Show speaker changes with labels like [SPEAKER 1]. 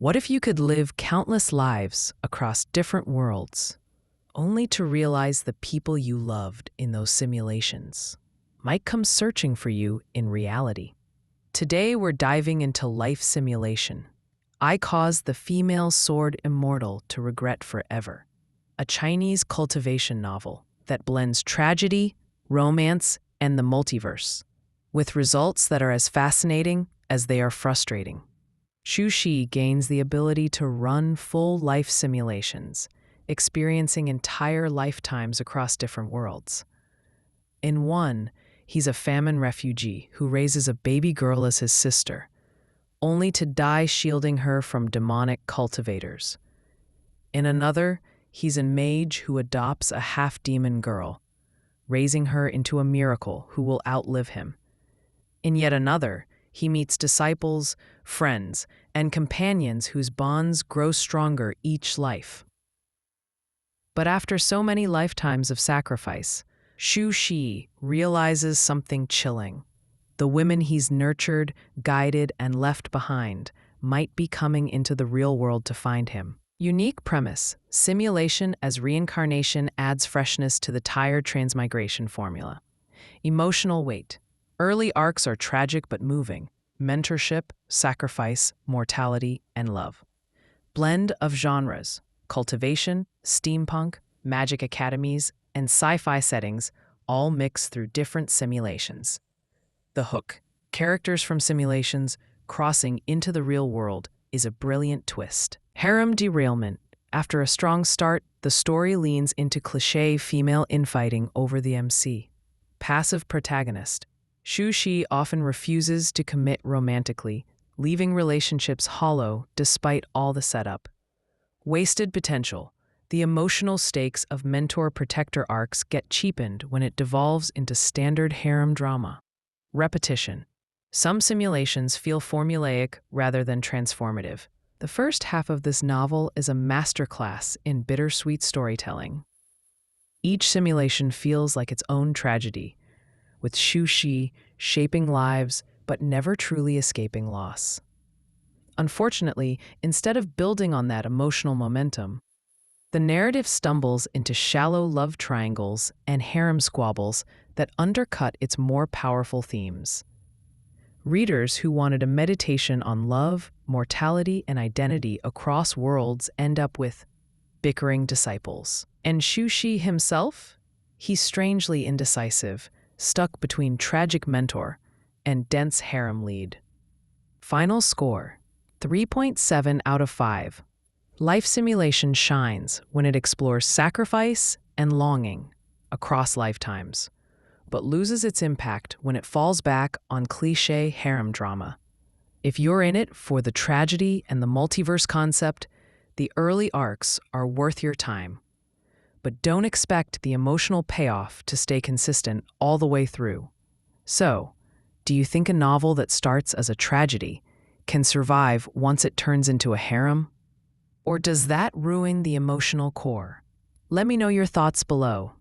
[SPEAKER 1] What if you could live countless lives across different worlds, only to realize the people you loved in those simulations might come searching for you in reality? Today we're diving into life simulation. I caused the female sword Immortal to regret forever. A Chinese cultivation novel that blends tragedy, romance, and the multiverse, with results that are as fascinating as they are frustrating. Xu Shi gains the ability to run full life simulations, experiencing entire lifetimes across different worlds. In one, he's a famine refugee who raises a baby girl as his sister, only to die shielding her from demonic cultivators. In another, he's a mage who adopts a half-demon girl, raising her into a miracle who will outlive him. In yet another, he meets disciples, friends, and companions whose bonds grow stronger each life. But after so many lifetimes of sacrifice, Xu Shi realizes something chilling. The women he's nurtured, guided, and left behind might be coming into the real world to find him. Unique premise: simulation as reincarnation adds freshness to the tired transmigration formula. Emotional weight: early arcs are tragic but moving. Mentorship, sacrifice, mortality, and love. Blend of genres: cultivation, steampunk, magic academies, and sci-fi settings all mixed through different simulations. The hook: characters from simulations crossing into the real world, is a brilliant twist. Harem derailment: after a strong start, the story leans into cliché female infighting over the MC. Passive protagonist: Xu Shi often refuses to commit romantically, leaving relationships hollow despite all the setup. Wasted potential: the emotional stakes of mentor-protector arcs get cheapened when it devolves into standard harem drama. Repetition: some simulations feel formulaic rather than transformative. The first half of this novel is a masterclass in bittersweet storytelling. Each simulation feels like its own tragedy, with Xu Shi shaping lives but never truly escaping loss. Unfortunately, instead of building on that emotional momentum, the narrative stumbles into shallow love triangles and harem squabbles that undercut its more powerful themes. Readers who wanted a meditation on love, mortality, and identity across worlds end up with bickering disciples. And Xu Shi himself? He's strangely indecisive, stuck between tragic mentor and dense harem lead. Final score: 3.7 out of 5. Life simulation shines when it explores sacrifice and longing across lifetimes, but loses its impact when it falls back on cliché harem drama. If you're in it for the tragedy and the multiverse concept, the early arcs are worth your time. But don't expect the emotional payoff to stay consistent all the way through. So, do you think a novel that starts as a tragedy can survive once it turns into a harem? Or does that ruin the emotional core? Let me know your thoughts below.